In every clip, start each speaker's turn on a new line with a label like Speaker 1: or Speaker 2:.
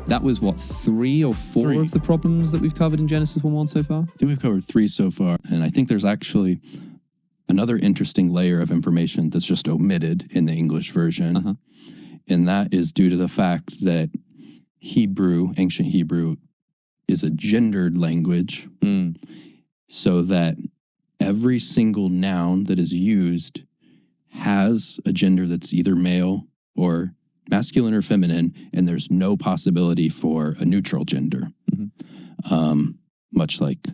Speaker 1: That was, what, 3 or 4
Speaker 2: Three.
Speaker 1: of the problems that we've covered in Genesis 1:1 so far?
Speaker 2: I think we've covered 3 so far, and I think there's actually another interesting layer of information that's just omitted in the English version, and that is due to the fact that Hebrew, ancient Hebrew, is a gendered language, so that every single noun that is used has a gender that's either male or masculine or feminine, and there's no possibility for a neutral gender, much like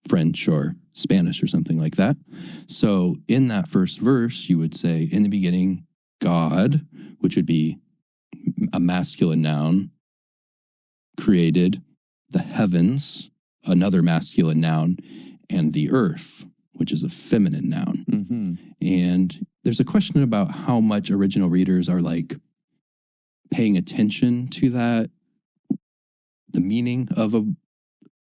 Speaker 2: French or Spanish or something like that. So in that first verse, you would say, in the beginning, God, which would be a masculine noun, created the heavens, another masculine noun, and the earth, which is a feminine noun. And there's a question about how much original readers are like paying attention to that, the meaning of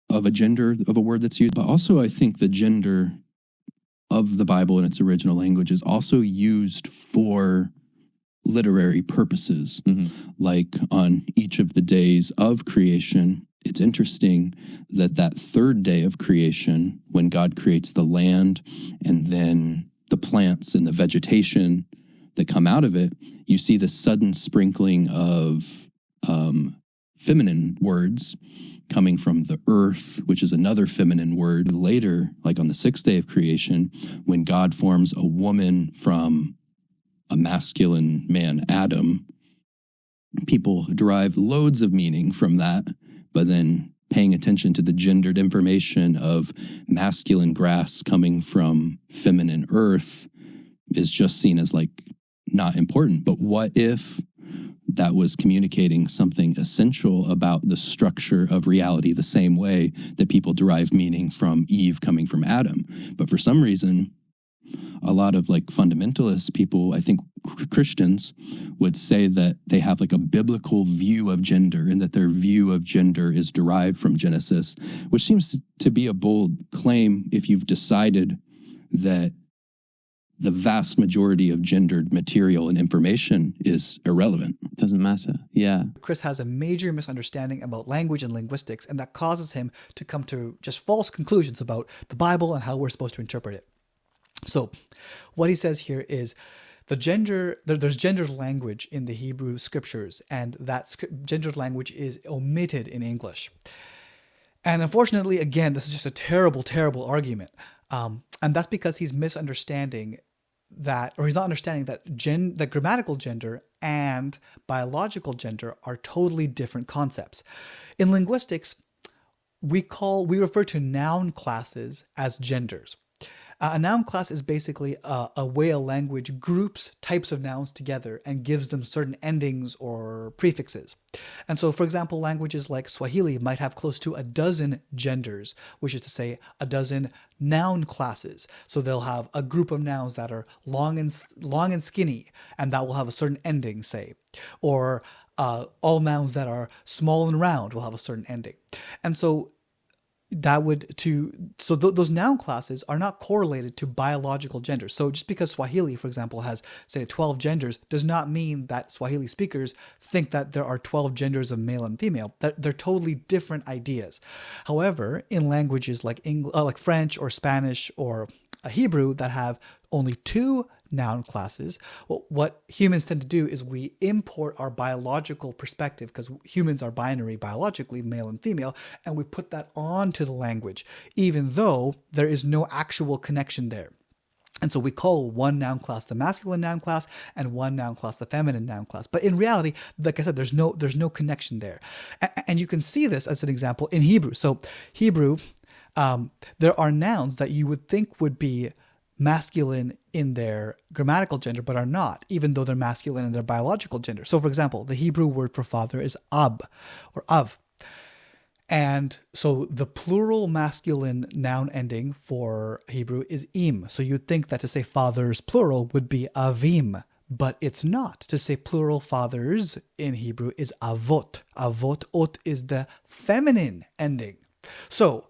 Speaker 2: a gender of a word that's used. But also I think the gender of the Bible in its original language is also used for literary purposes. Like on each of the days of creation, it's interesting that that third day of creation, when God creates the land and then the plants and the vegetation that come out of it, you see the sudden sprinkling of feminine words coming from the earth, which is another feminine word. Later, like on the 6th day of creation, when God forms a woman from a masculine man, Adam, people derive loads of meaning from that, but then paying attention to the gendered information of masculine grass coming from feminine earth is just seen as like not important. But what if that was communicating something essential about the structure of reality, the same way that people derive meaning from Eve coming from Adam? But for some reason, a lot of like fundamentalist people, I think Christians, would say that they have like a biblical view of gender and that their view of gender is derived from Genesis, which seems to be a bold claim if you've decided that the vast majority of gendered material and information is irrelevant.
Speaker 3: Doesn't matter. Yeah.
Speaker 4: Chris has a major misunderstanding about language and linguistics, and that causes him to come to just false conclusions about the Bible and how we're supposed to interpret it. So what he says here is there's gendered language in the Hebrew scriptures, and that gendered language is omitted in English. And unfortunately, again, this is just a terrible, terrible argument. And that's because he's misunderstanding that, or he's not understanding that the grammatical gender and biological gender are totally different concepts. In linguistics, we refer to noun classes as genders. A noun class is basically a way a language groups types of nouns together and gives them certain endings or prefixes. And so, for example, languages like Swahili might have close to a dozen genders, which is to say a dozen noun classes. So they'll have a group of nouns that are long and skinny, and that will have a certain ending, say. Or all nouns that are small and round will have a certain ending. And so those noun classes are not correlated to biological genders. So just because Swahili, for example, has, say, 12 genders, does not mean that Swahili speakers think that there are 12 genders of male and female. They're totally different ideas. However, in languages like French or Spanish or Hebrew that have only 2 noun classes, what humans tend to do is we import our biological perspective, because humans are binary biologically, male and female, and we put that onto the language, even though there is no actual connection there. And so we call one noun class the masculine noun class and one noun class the feminine noun class. But in reality, like I said, there's no connection there. And you can see this as an example in Hebrew. So Hebrew, there are nouns that you would think would be masculine in their grammatical gender, but are not, even though they're masculine in their biological gender. So, for example, the Hebrew word for father is ab, or av. And so the plural masculine noun ending for Hebrew is im. So you'd think that to say fathers plural would be avim, but it's not. To say plural fathers in Hebrew is avot. Avot, ot is the feminine ending. So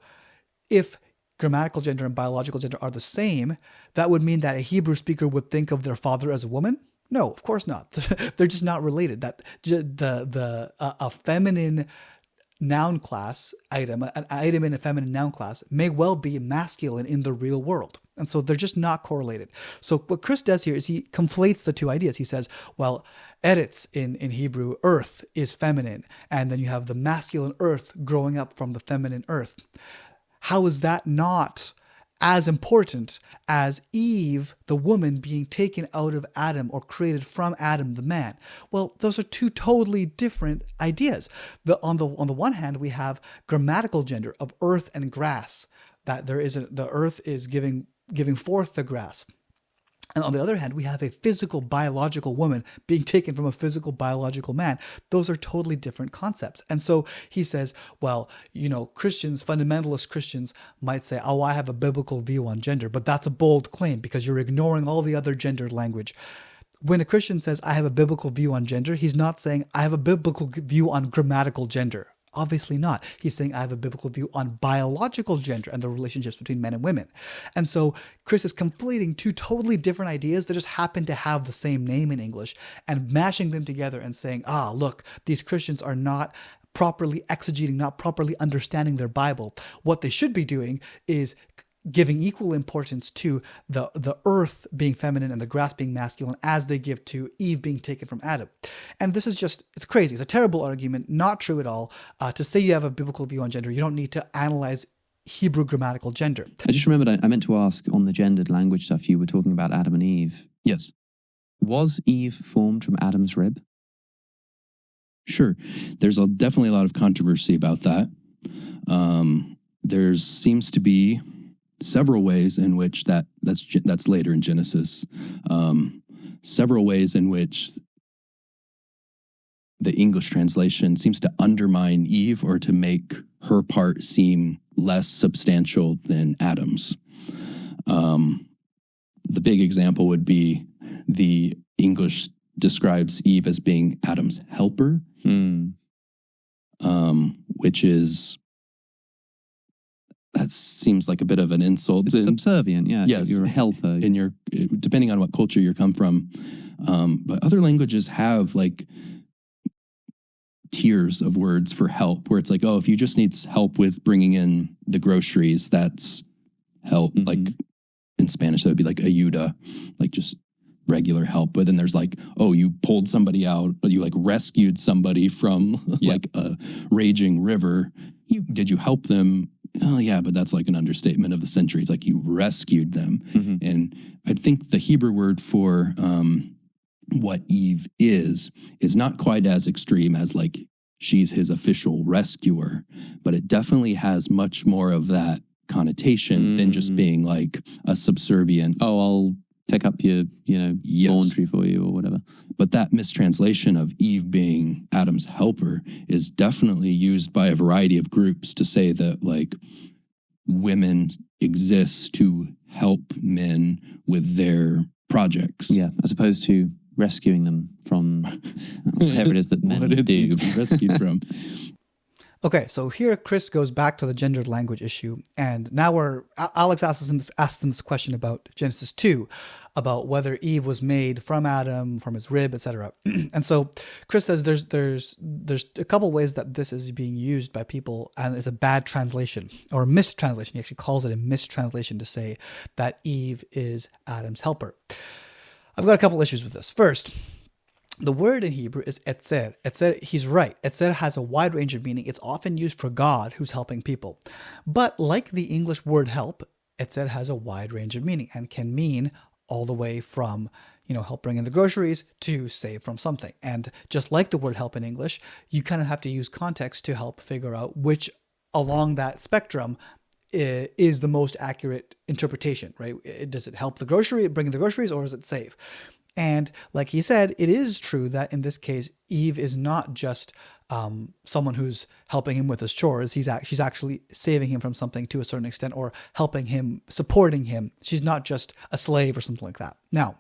Speaker 4: if grammatical gender and biological gender are the same, that would mean that a Hebrew speaker would think of their father as a woman, No, of course not. They're just not related. That a feminine noun class item, an item in a feminine noun class, may well be masculine in the real world. And so they're just not correlated. So what Chris does here is he conflates the two ideas. He says, well, eretz in Hebrew, earth, is feminine. And then you have the masculine earth growing up from the feminine earth. How is that not as important as Eve, the woman, being taken out of Adam or created from Adam, the man? Well, those are two totally different ideas. On the one hand, we have grammatical gender of earth and grass, that the earth is giving forth the grass. And on the other hand, we have a physical, biological woman being taken from a physical, biological man. Those are totally different concepts. And so he says, well, Christians, fundamentalist Christians might say, oh, I have a biblical view on gender, but that's a bold claim because you're ignoring all the other gender language. When a Christian says, I have a biblical view on gender, he's not saying, I have a biblical view on grammatical gender. Obviously not. He's saying I have a biblical view on biological gender and the relationships between men and women. And so Chris is conflating two totally different ideas that just happen to have the same name in English and mashing them together and saying, look, these Christians are not properly exegeting, not properly understanding their Bible. What they should be doing is giving equal importance to the earth being feminine and the grass being masculine as they give to Eve being taken from Adam. And this is just, it's crazy. It's a terrible argument, not true at all. To say you have a biblical view on gender, you don't need to analyze Hebrew grammatical gender.
Speaker 1: I just remembered I meant to ask on the gendered language stuff, you were talking about Adam and Eve.
Speaker 2: Yes.
Speaker 1: Was Eve formed from Adam's rib?
Speaker 2: Sure. There's definitely a lot of controversy about that. There seems to be several ways in which that's later in Genesis. Several ways in which the English translation seems to undermine Eve or to make her part seem less substantial than Adam's. The big example would be the English describes Eve as being Adam's helper, which is, that seems like a bit of an insult.
Speaker 1: It's subservient, yeah.
Speaker 2: Yes.
Speaker 1: You're a helper.
Speaker 2: Depending on what culture you come from. But other languages have like tiers of words for help where it's like, oh, if you just need help with bringing in the groceries, that's help. Mm-hmm. Like in Spanish, that would be like ayuda, like just regular help. But then there's like, oh, you pulled somebody out, or you like rescued somebody from like a raging river. Did you help them? Oh, yeah, but that's like an understatement of the century. It's like you rescued them. Mm-hmm. And I think the Hebrew word for what Eve is not quite as extreme as like she's his official rescuer, but it definitely has much more of that connotation than just being like a subservient.
Speaker 1: Oh, I'll pick up your, laundry for you or whatever.
Speaker 2: But that mistranslation of Eve being Adam's helper is definitely used by a variety of groups to say that like women exist to help men with their projects.
Speaker 1: Yeah, as opposed to rescuing them from whatever it is that men do.
Speaker 2: Rescued from.
Speaker 4: Okay, so here Chris goes back to the gendered language issue, and now Alex asks him this question about Genesis 2, about whether Eve was made from Adam, from his rib, etc. And so Chris says there's a couple ways that this is being used by people, and it's a bad translation or a mistranslation. He actually calls it a mistranslation to say that Eve is Adam's helper. I've got a couple issues with this. First, the word in Hebrew is etzer. Etzer, he's right. Etzer has a wide range of meaning. It's often used for God who's helping people. But like the English word help, etzer has a wide range of meaning and can mean all the way from, help bring in the groceries to save from something. And just like the word help in English, you kind of have to use context to help figure out which along that spectrum is the most accurate interpretation, right? Does it help bring in the groceries, or is it save? And like he said, it is true that in this case, Eve is not just someone who's helping him with his chores. She's actually saving him from something to a certain extent, or helping him, supporting him. She's not just a slave or something like that. Now,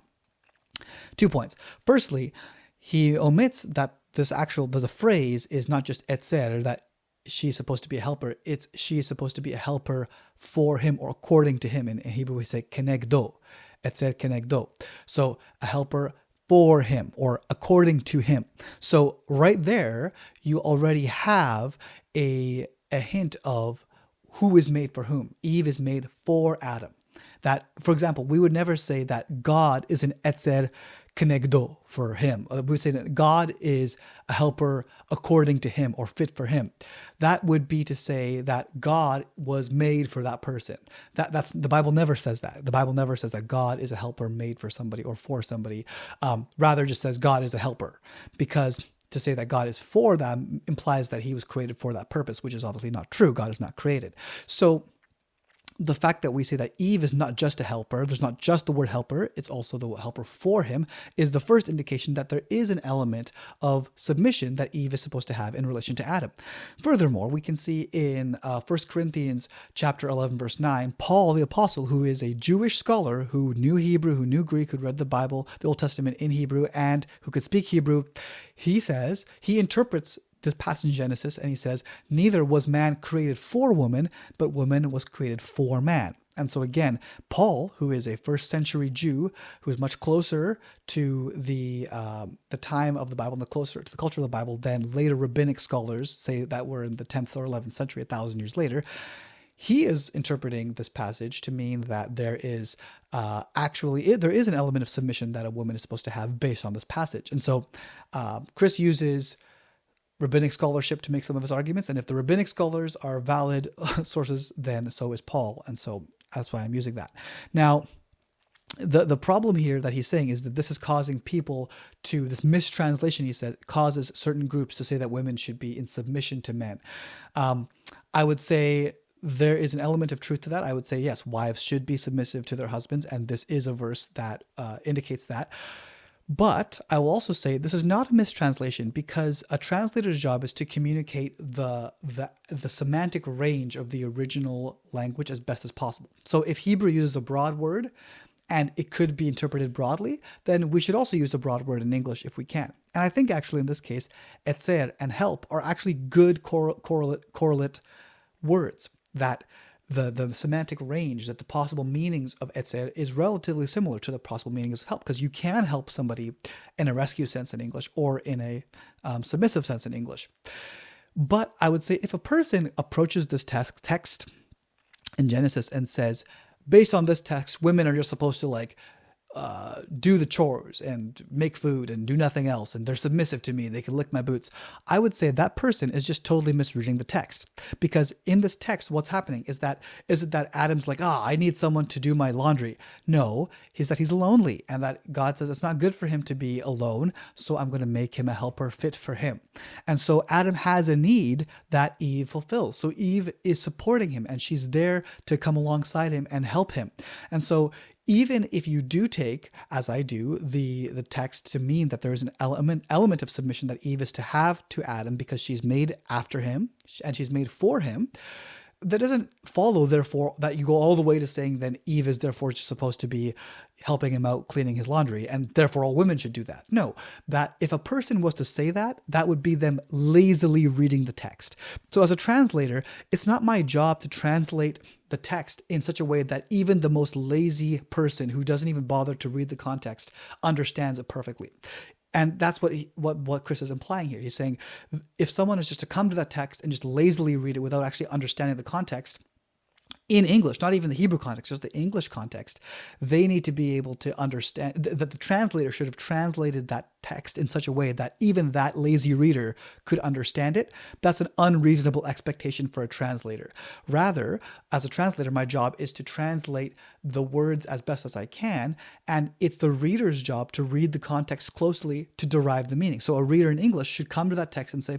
Speaker 4: 2 points. Firstly, he omits that the phrase is not just etzer, that she's supposed to be a helper. It's she is supposed to be a helper for him or according to him. In Hebrew, we say kenegdo. Etzer kenegdo. So a helper for him or according to him. So right there, you already have a hint of who is made for whom. Eve is made for Adam. That, for example, we would never say that God is an etzer kenegdo for him. We would say that God is a helper according to him or fit for him. That would be to say that God was made for that person. That's the Bible never says that. The Bible never says that God is a helper made for somebody or for somebody. Rather, just says God is a helper, because to say that God is for them implies that he was created for that purpose, which is obviously not true. God is not created. So the fact that we say that Eve is not just a helper, there's not just the word helper, it's also the helper for him, is the first indication that there is an element of submission that Eve is supposed to have in relation to Adam. Furthermore, we can see in 1 Corinthians chapter 11, verse 9, Paul the apostle, who is a Jewish scholar who knew Hebrew, who knew Greek, who read the Bible, the Old Testament in Hebrew, and who could speak Hebrew, he says, he interprets this passage in Genesis, and he says, neither was man created for woman, but woman was created for man. And so again, Paul, who is a first century Jew, who is much closer to the time of the Bible and closer to the culture of the Bible than later rabbinic scholars say that were in the 10th or 11th century, 1,000 years later, he is interpreting this passage to mean that there is there is an element of submission that a woman is supposed to have based on this passage. And so Chris uses rabbinic scholarship to make some of his arguments. And if the rabbinic scholars are valid sources, then so is Paul. And so that's why I'm using that. Now, the problem here that he's saying is that this is causing people to, this mistranslation, he said, causes certain groups to say that women should be in submission to men. I would say there is an element of truth to that. I would say, yes, wives should be submissive to their husbands. And this is a verse that indicates that. But I will also say this is not a mistranslation, because a translator's job is to communicate the semantic range of the original language as best as possible. So if Hebrew uses a broad word and it could be interpreted broadly, then we should also use a broad word in English if we can. And I think actually in this case, etzer and help are actually good correlate words, that the semantic range, that the possible meanings of etzer is relatively similar to the possible meanings of help, because you can help somebody in a rescue sense in English or in a submissive sense in English. But I would say if a person approaches this text in Genesis and says, based on this text, women are just supposed to do the chores and make food and do nothing else, and they're submissive to me, they can lick my boots, I would say that person is just totally misreading the text. Because in this text, what's happening is it that Adam's like, I need someone to do my laundry. No, he's lonely, and that God says it's not good for him to be alone, so I'm going to make him a helper fit for him. And so Adam has a need that Eve fulfills. So Eve is supporting him, and she's there to come alongside him and help him. And so even if you do take, as I do, the text to mean that there is an element of submission that Eve is to have to Adam because she's made after him and she's made for him, that doesn't follow, therefore, that you go all the way to saying then Eve is therefore just supposed to be helping him out cleaning his laundry, and therefore all women should do that. No, that if a person was to say that, that would be them lazily reading the text. So as a translator, it's not my job to translate the text in such a way that even the most lazy person who doesn't even bother to read the context understands it perfectly. And that's what Chris is implying here. He's saying if someone is just to come to that text and just lazily read it without actually understanding the context, in English, not even the Hebrew context, just the English context, they need to be able to understand that the translator should have translated that text in such a way that even that lazy reader could understand it. That's an unreasonable expectation for a translator. Rather, as a translator, my job is to translate the words as best as I can, and it's the reader's job to read the context closely to derive the meaning. So a reader in English should come to that text and say,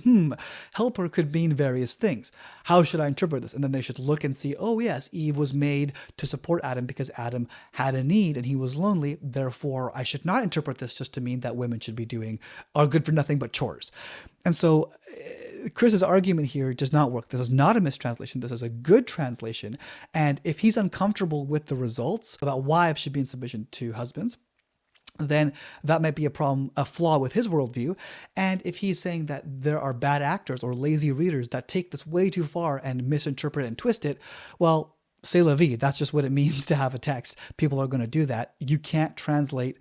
Speaker 4: helper could mean various things. How should I interpret this? And then they should look and see, oh yes, Eve was made to support Adam because Adam had a need and he was lonely. Therefore, I should not interpret this just to mean that women should be are good for nothing but chores. And so Chris's argument here does not work. This is not a mistranslation. This is a good translation. And if he's uncomfortable with the results about wives should be in submission to husbands, then that might be a problem, a flaw with his worldview. And if he's saying that there are bad actors or lazy readers that take this way too far and misinterpret and twist it, well, c'est la vie. That's just what it means to have a text. People are going to do that. You can't translate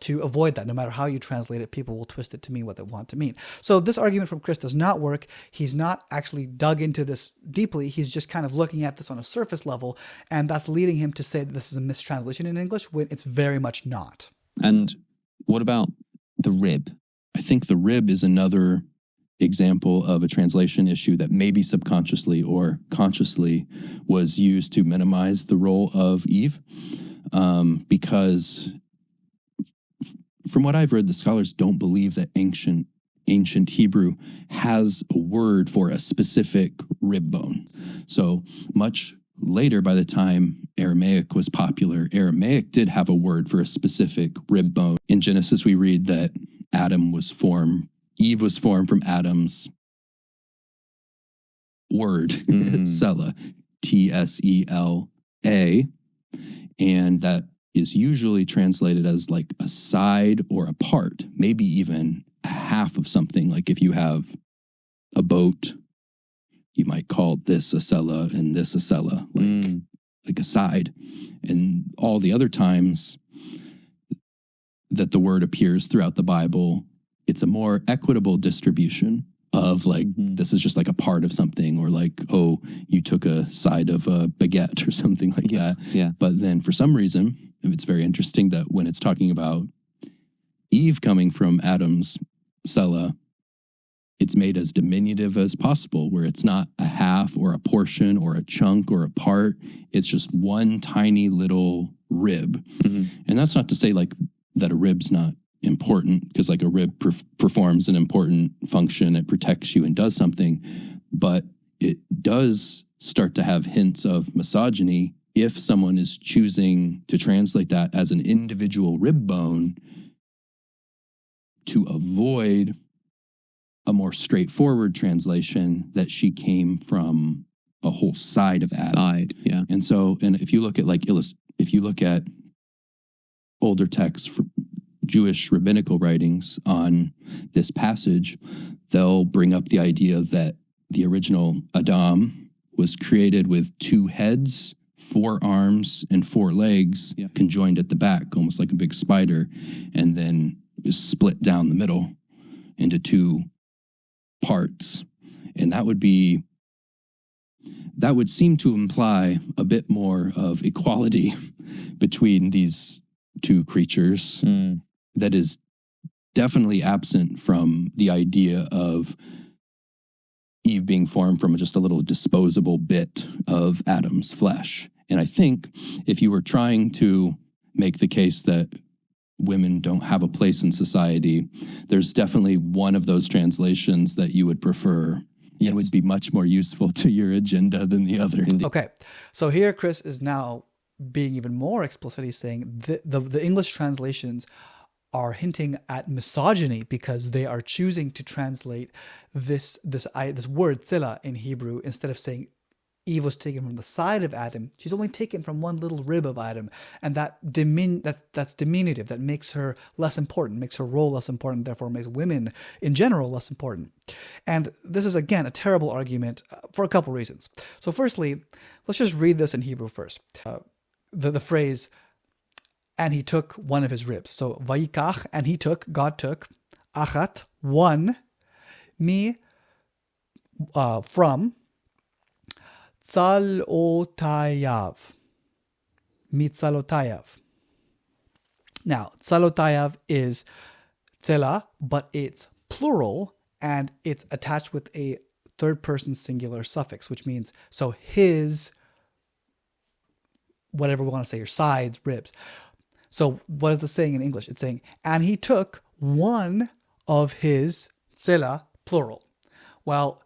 Speaker 4: to avoid that. No matter how you translate it, people will twist it to mean what they want to mean. So this argument from Chris does not work. He's not actually dug into this deeply. He's just kind of looking at this on a surface level, and that's leading him to say that this is a mistranslation in English when it's very much not.
Speaker 1: And what about the rib?
Speaker 2: I think the rib is another example of a translation issue that maybe subconsciously or consciously was used to minimize the role of Eve, because from what I've read, the scholars don't believe that ancient Hebrew has a word for a specific rib bone. So much later, by the time Aramaic was popular, Aramaic did have a word for a specific rib bone. In Genesis, we read that Eve was formed from Adam's word, Tsela, Tsela, and that is usually translated as like a side or a part, maybe even a half of something. Like if you have a boat, you might call this a sella and this a sella, like a side. And all the other times that the word appears throughout the Bible, it's a more equitable distribution of like, this is just like a part of something, or like, oh, you took a side of a baguette or something like that.
Speaker 1: Yeah.
Speaker 2: But then for some reason, it's very interesting that when it's talking about Eve coming from Adam's Sela, it's made as diminutive as possible, where it's not a half or a portion or a chunk or a part. It's just one tiny little rib. And that's not to say like that a rib's not important, because like a rib performs an important function. It protects you and does something, but it does start to have hints of misogyny if someone is choosing to translate that as an individual rib bone to avoid a more straightforward translation that she came from a whole side of Adam.
Speaker 1: Yeah.
Speaker 2: And so, and if you look at like, if you look at older texts for Jewish rabbinical writings on this passage, they'll bring up the idea that the original Adam was created with 2 heads, 4 arms, and 4 legs conjoined at the back, almost like a big spider, and then it was split down the middle into 2 parts. And that would seem to imply a bit more of equality between these 2 creatures. That is definitely absent from the idea of Eve being formed from just a little disposable bit of Adam's flesh. And I think if you were trying to make the case that women don't have a place in society, there's definitely one of those translations that you would prefer. It would be much more useful to your agenda than the other.
Speaker 4: Okay, so here Chris is now being even more explicit. He's saying the English translations are hinting at misogyny because they are choosing to translate this word Tsela in Hebrew. Instead of saying Eve was taken from the side of Adam, she's only taken from one little rib of Adam, and that's diminutive. That makes her less important, makes her role less important, therefore makes women in general less important. And this is again a terrible argument for a couple reasons. So firstly, let's just read this in Hebrew first. The phrase, and he took one of his ribs. So vayikach, and he took, God took, achat, one, from tzalotayav, mitzalotayav. Now, tzalotayav is tsela, but it's plural, and it's attached with a third person singular suffix, which means, so his, whatever we want to say, your sides, ribs. So what is the saying in English? It's saying, and he took one of his tsela, plural. Well,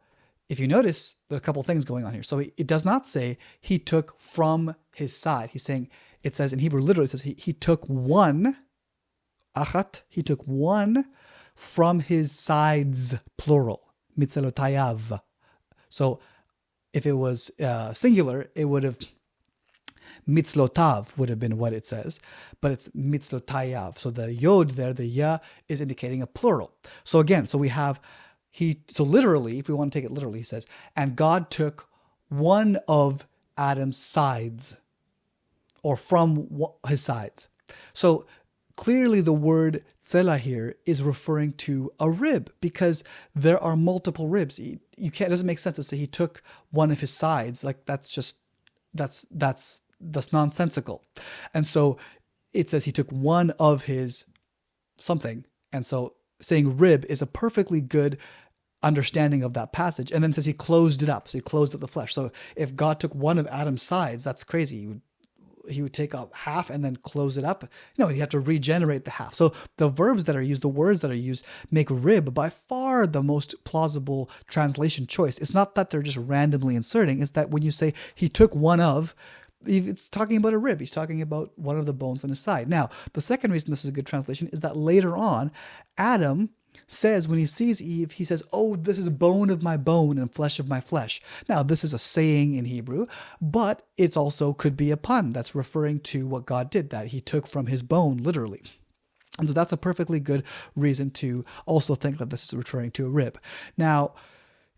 Speaker 4: if you notice, there are a couple things going on here. So it does not say he took from his side. He's saying, it says in Hebrew, literally, it says he took one, achat, he took one from his sides, plural, mitzelotayav. So if it was singular, it would have, mitzlotav would have been what it says, but it's mitzlotayav. So the yod there, the ya, is indicating a plural. So again, so we have, so literally, if we want to take it literally, he says, and God took one of Adam's sides, or from his sides. So clearly the word tsela here is referring to a rib because there are multiple ribs. You can't, it doesn't make sense to say he took one of his sides. Like that's nonsensical. And so it says he took one of his something. And so saying rib is a perfectly good understanding of that passage. And then it says he closed it up. So he closed up the flesh. So if God took one of Adam's sides, that's crazy. He would take up half and then close it up. No, he'd have to regenerate the half. So the verbs that are used, the words that are used, make rib by far the most plausible translation choice. It's not that they're just randomly inserting. It's that when you say he took one of, it's talking about a rib. He's talking about one of the bones on his side. Now, the second reason this is a good translation is that later on, Adam says when he sees Eve, he says, "Oh, this is bone of my bone and flesh of my flesh." Now, this is a saying in Hebrew, but it also could be a pun that's referring to what God did, that he took from his bone, literally. And so that's a perfectly good reason to also think that this is referring to a rib. Now,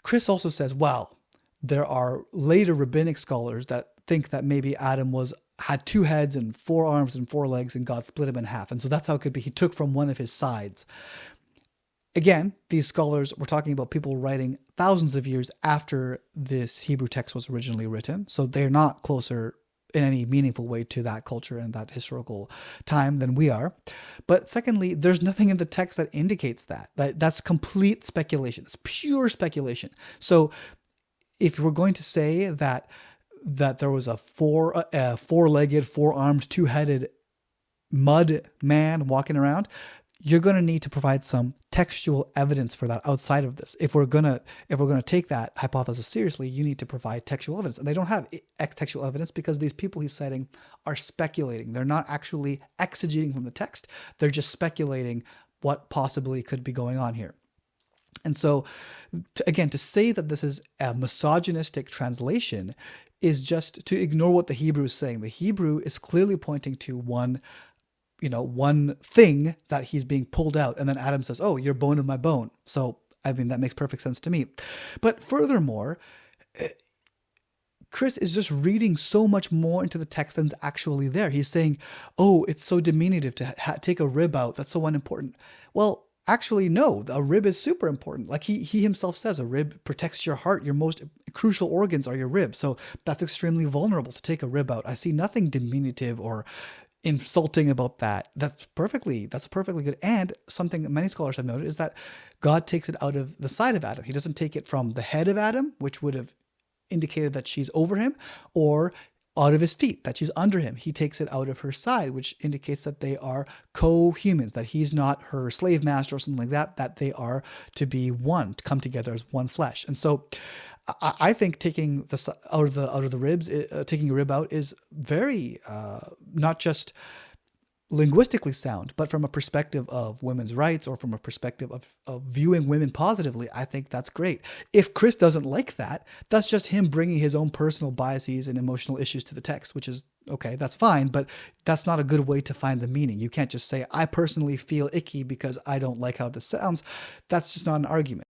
Speaker 4: Chris also says, well, there are later rabbinic scholars that think that maybe Adam had 2 heads and 4 arms and 4 legs and God split him in half. And so that's how it could be. He took from one of his sides. Again, these scholars were talking about people writing thousands of years after this Hebrew text was originally written. So they're not closer in any meaningful way to that culture and that historical time than we are. But secondly, there's nothing in the text that indicates that. That's complete speculation. It's pure speculation. So if we're going to say that there was a four-legged, 4-armed, 2-headed mud man walking around, you're going to need to provide some textual evidence for that outside of this. If we're going to take that hypothesis seriously, you need to provide textual evidence. And they don't have textual evidence because these people he's citing are speculating. They're not actually exegeting from the text. They're just speculating what possibly could be going on here. And so, again, to say that this is a misogynistic translation is just to ignore what the Hebrew is saying. The Hebrew is clearly pointing to one thing that he's being pulled out. And then Adam says, "Oh, you're bone of my bone." So, I mean, that makes perfect sense to me. But furthermore, Chris is just reading so much more into the text than's actually there. He's saying, "Oh, it's so diminutive to take a rib out. That's so unimportant." Well, actually, no, a rib is super important. Like he himself says, a rib protects your heart. Your most crucial organs are your ribs. So that's extremely vulnerable to take a rib out. I see nothing diminutive or insulting about that. That's perfectly good. And something that many scholars have noted is that God takes it out of the side of Adam. He doesn't take it from the head of Adam, which would have indicated that she's over him, or out of his feet, that she's under him. He takes it out of her side, which indicates that they are co-humans, that he's not her slave master or something like that, that they are to be one, to come together as one flesh. And so I think taking the out of the ribs, taking a rib out is very not just linguistically sound, but from a perspective of women's rights or from a perspective of viewing women positively, I think that's great. If Chris doesn't like that, that's just him bringing his own personal biases and emotional issues to the text, which is okay, that's fine, but that's not a good way to find the meaning. You can't just say, "I personally feel icky because I don't like how this sounds." That's just not an argument.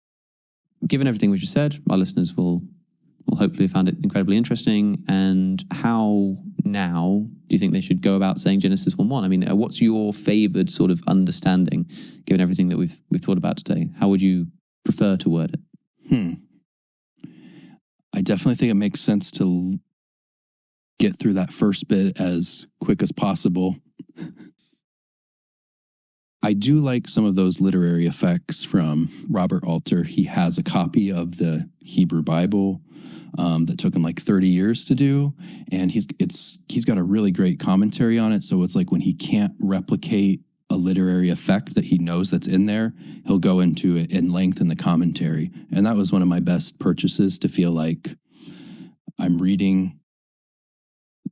Speaker 1: Given everything we just said, our listeners will hopefully have found it incredibly interesting. And how now do you think they should go about saying Genesis 1:1? I mean, what's your favoured sort of understanding, given everything that we've thought about today? How would you prefer to word it?
Speaker 2: I definitely think it makes sense to get through that first bit as quick as possible. I do like some of those literary effects from Robert Alter. He has a copy of the Hebrew Bible that took him like 30 years to do, and he's got a really great commentary on it. So it's like when he can't replicate a literary effect that he knows that's in there, he'll go into it in length in the commentary. And that was one of my best purchases, to feel like I'm reading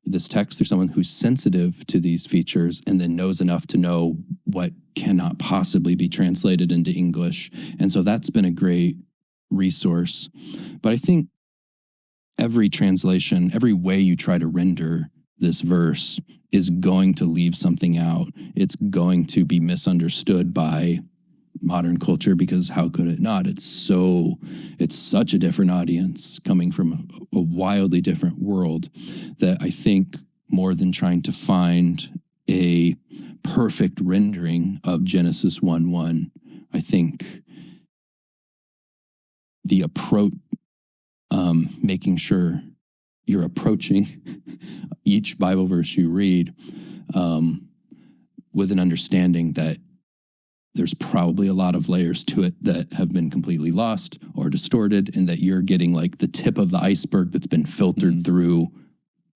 Speaker 2: this text through someone who's sensitive to these features and then knows enough to know what cannot possibly be translated into English. And so that's been a great resource. But I think every translation, every way you try to render this verse is going to leave something out. It's going to be misunderstood by modern culture, because how could it not? It's such a different audience coming from a wildly different world, that I think more than trying to find a perfect rendering of Genesis 1:1. I think the approach, making sure you're approaching each Bible verse you read with an understanding that there's probably a lot of layers to it that have been completely lost or distorted, and that you're getting like the tip of the iceberg that's been filtered through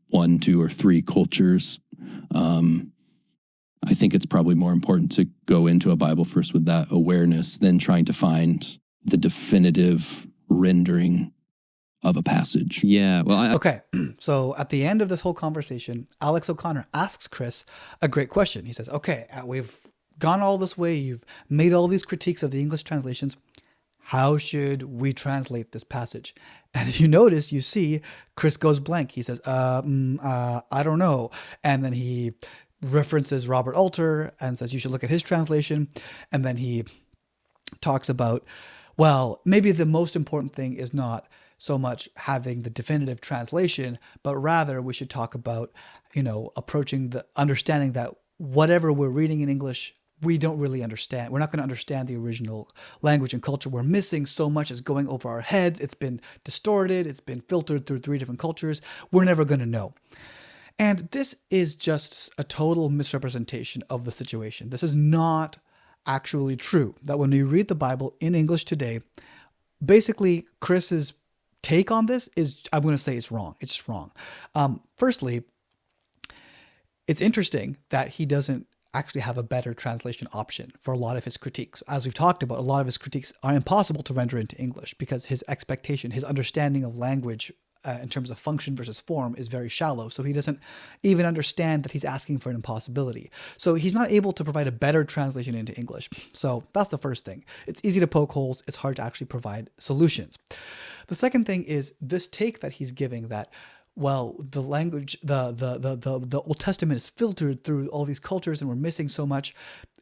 Speaker 2: 1, 2, or 3 cultures. I think it's probably more important to go into a Bible first with that awareness than trying to find the definitive rendering of a passage.
Speaker 1: Yeah. Well,
Speaker 4: Okay, so at the end of this whole conversation, Alex O'Connor asks Chris a great question. He says, okay, we've gone all this way. You've made all these critiques of the English translations. How should we translate this passage? And if you notice, you see Chris goes blank. He says, I don't know. And then he references Robert Alter and says you should look at his translation. And then he talks about, well, maybe the most important thing is not so much having the definitive translation, but rather we should talk about, approaching the understanding that whatever we're reading in English, we don't really understand. We're not going to understand the original language and culture. We're missing so much. It's going over our heads. It's been distorted. It's been filtered through 3 different cultures. We're never going to know. And this is just a total misrepresentation of the situation. This is not actually true. That when we read the Bible in English today, basically Chris's take on this is, I'm going to say it's wrong. It's just wrong. Firstly, it's interesting that he doesn't actually have a better translation option for a lot of his critiques. As we've talked about, a lot of his critiques are impossible to render into English because his expectation, his understanding of language in terms of function versus form is very shallow. So he doesn't even understand that he's asking for an impossibility. So he's not able to provide a better translation into English. So that's the first thing. It's easy to poke holes. It's hard to actually provide solutions. The second thing is this take that he's giving that, well, the language, the Old Testament is filtered through all these cultures and we're missing so much,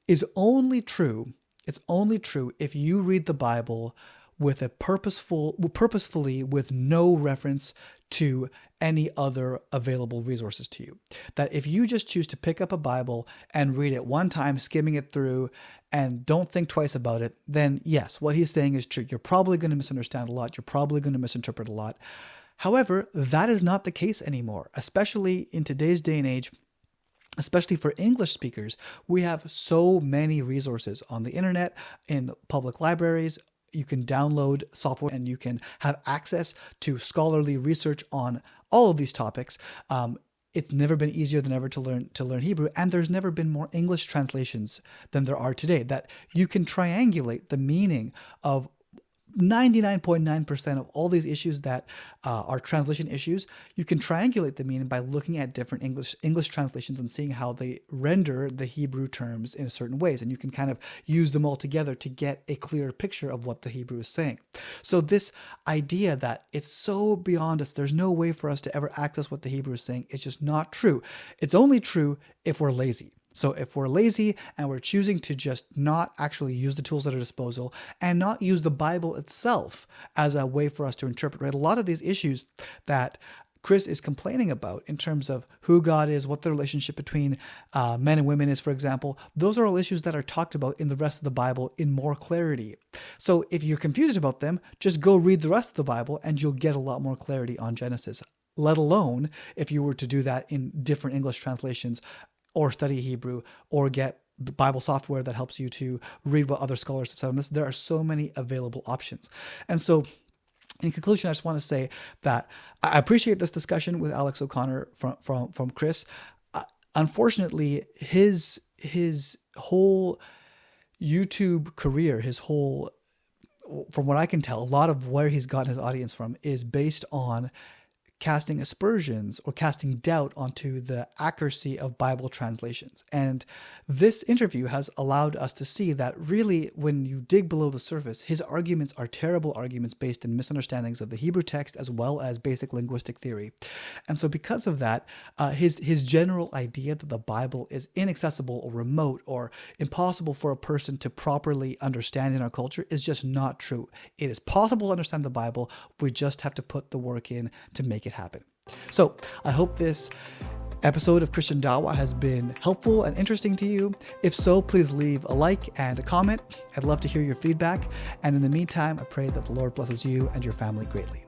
Speaker 4: is only true. It's only true if you read the Bible with a purposefully with no reference to any other available resources to you. That if you just choose to pick up a Bible and read it one time, skimming it through, and don't think twice about it, then yes, what he's saying is true. You're probably going to misunderstand a lot. You're probably going to misinterpret a lot. However, that is not the case anymore, especially in today's day and age. Especially for English speakers, we have so many resources on the internet, in public libraries. You can download software and you can have access to scholarly research on all of these topics. It's never been easier than ever to learn Hebrew, and there's never been more English translations than there are today. That you can triangulate the meaning of 99.9% of all these issues that are translation issues. You can triangulate the meaning by looking at different English translations and seeing how they render the Hebrew terms in certain ways. And you can kind of use them all together to get a clearer picture of what the Hebrew is saying. So this idea that it's so beyond us, there's no way for us to ever access what the Hebrew is saying, is just not true. It's only true if we're lazy. So if we're lazy and we're choosing to just not actually use the tools at our disposal and not use the Bible itself as a way for us to interpret, right? A lot of these issues that Chris is complaining about in terms of who God is, what the relationship between men and women is, for example, those are all issues that are talked about in the rest of the Bible in more clarity. So if you're confused about them, just go read the rest of the Bible and you'll get a lot more clarity on Genesis, let alone if you were to do that in different English translations, or study Hebrew, or get the Bible software that helps you to read what other scholars have said on this. There are so many available options. And so in conclusion, I just want to say that I appreciate this discussion with Alex O'Connor from Chris. Unfortunately, his whole YouTube career, from what I can tell, a lot of where he's gotten his audience from is based on casting aspersions or casting doubt onto the accuracy of Bible translations. And this interview has allowed us to see that really, when you dig below the surface, his arguments are terrible arguments based in misunderstandings of the Hebrew text as well as basic linguistic theory. And so because of that, his general idea that the Bible is inaccessible or remote or impossible for a person to properly understand in our culture is just not true. It is possible to understand the Bible. We just have to put the work in to make it happen. So I hope this episode of Christian Dawa has been helpful and interesting to you? If so, please leave a like and a comment. I'd love to hear your feedback. And in the meantime, I pray that the Lord blesses you and your family greatly.